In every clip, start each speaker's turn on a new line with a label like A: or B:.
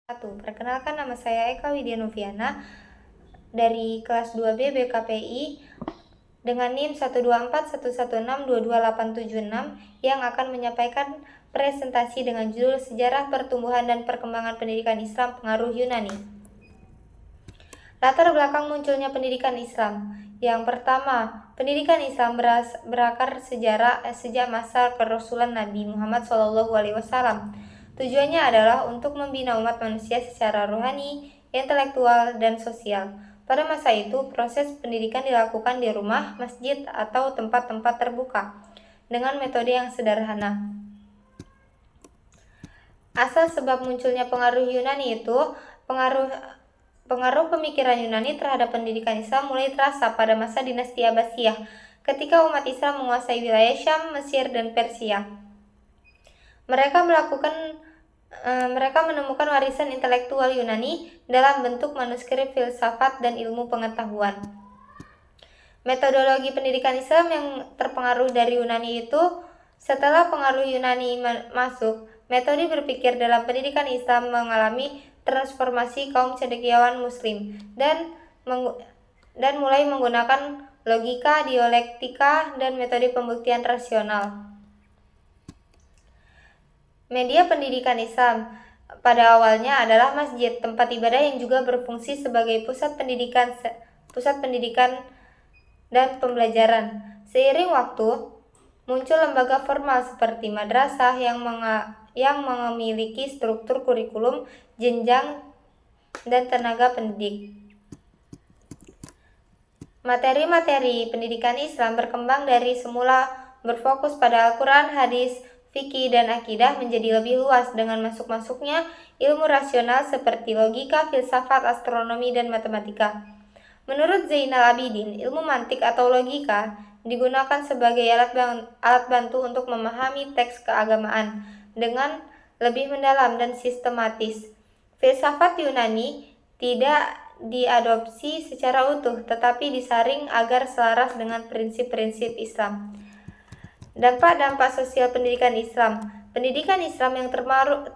A: Perkenalkan, nama saya Eka Widya Noviana dari kelas 2B BKPI dengan NIM 12411622876 yang akan menyampaikan presentasi dengan judul Sejarah Pertumbuhan dan Perkembangan Pendidikan Islam Pengaruh Yunani. Latar belakang munculnya pendidikan Islam. Yang pertama, pendidikan Islam berakar sejak masa kerasulan Nabi Muhammad SAW. Tujuannya adalah untuk membina umat manusia secara rohani, intelektual, dan sosial. Pada masa itu, proses pendidikan dilakukan di rumah, masjid, atau tempat-tempat terbuka dengan metode yang sederhana. Asal sebab munculnya pengaruh Yunani itu, pengaruh pemikiran Yunani terhadap pendidikan Islam mulai terasa pada masa dinasti Abbasiyah, ketika umat Islam menguasai wilayah Syam, Mesir, dan Persia. Mereka menemukan warisan intelektual Yunani dalam bentuk manuskrip filsafat dan ilmu pengetahuan. Metodologi pendidikan Islam yang terpengaruh dari Yunani itu, setelah pengaruh Yunani masuk, metode berpikir dalam pendidikan Islam mengalami transformasi kaum cendekiawan Muslim dan mulai menggunakan logika, dialektika, dan metode pembuktian rasional. Media pendidikan Islam pada awalnya adalah masjid, tempat ibadah yang juga berfungsi sebagai pusat pendidikan dan pembelajaran. Seiring waktu, muncul lembaga formal seperti madrasah yang memiliki struktur kurikulum, jenjang, dan tenaga pendidik. Materi-materi pendidikan Islam berkembang dari semula berfokus pada Al-Quran, hadis, fikih, dan akidah menjadi lebih luas dengan masuknya ilmu rasional seperti logika, filsafat, astronomi, dan matematika. Menurut Zainal Abidin, ilmu mantik atau logika digunakan sebagai alat bantu untuk memahami teks keagamaan dengan lebih mendalam dan sistematis. Filsafat Yunani tidak diadopsi secara utuh, tetapi disaring agar selaras dengan prinsip-prinsip Islam. Dampak-dampak sosial pendidikan Islam. Pendidikan Islam yang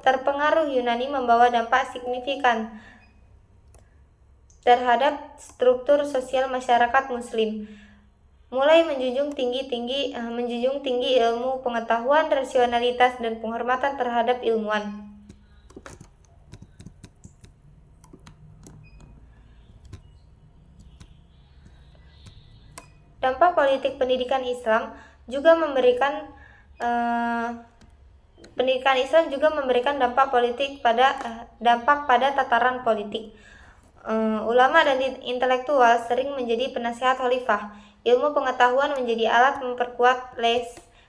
A: terpengaruh Yunani membawa dampak signifikan terhadap struktur sosial masyarakat Muslim, mulai menjunjung tinggi ilmu pengetahuan, rasionalitas, dan penghormatan terhadap ilmuwan. Dampak politik pendidikan Islam juga memberikan dampak pada tataran politik. Ulama dan intelektual sering menjadi penasihat khalifah. Ilmu pengetahuan menjadi alat memperkuat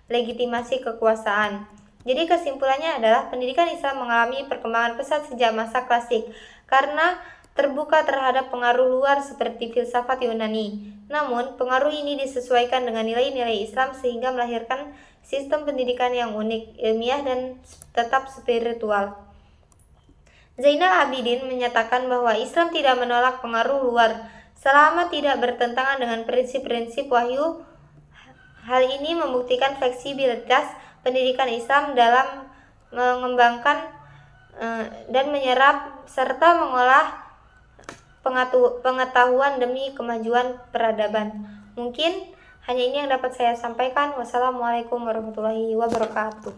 A: legitimasi kekuasaan. Jadi kesimpulannya adalah pendidikan Islam mengalami perkembangan pesat sejak masa klasik karena terbuka terhadap pengaruh luar seperti filsafat Yunani. Namun, pengaruh ini disesuaikan dengan nilai-nilai Islam sehingga melahirkan sistem pendidikan yang unik, ilmiah, dan tetap spiritual. Zainal Abidin menyatakan bahwa Islam tidak menolak pengaruh luar selama tidak bertentangan dengan prinsip-prinsip wahyu. Hal ini membuktikan fleksibilitas pendidikan Islam dalam mengembangkan dan menyerap serta mengolah pengetahuan demi kemajuan peradaban. Mungkin hanya ini yang dapat saya sampaikan. Wassalamualaikum warahmatullahi wabarakatuh.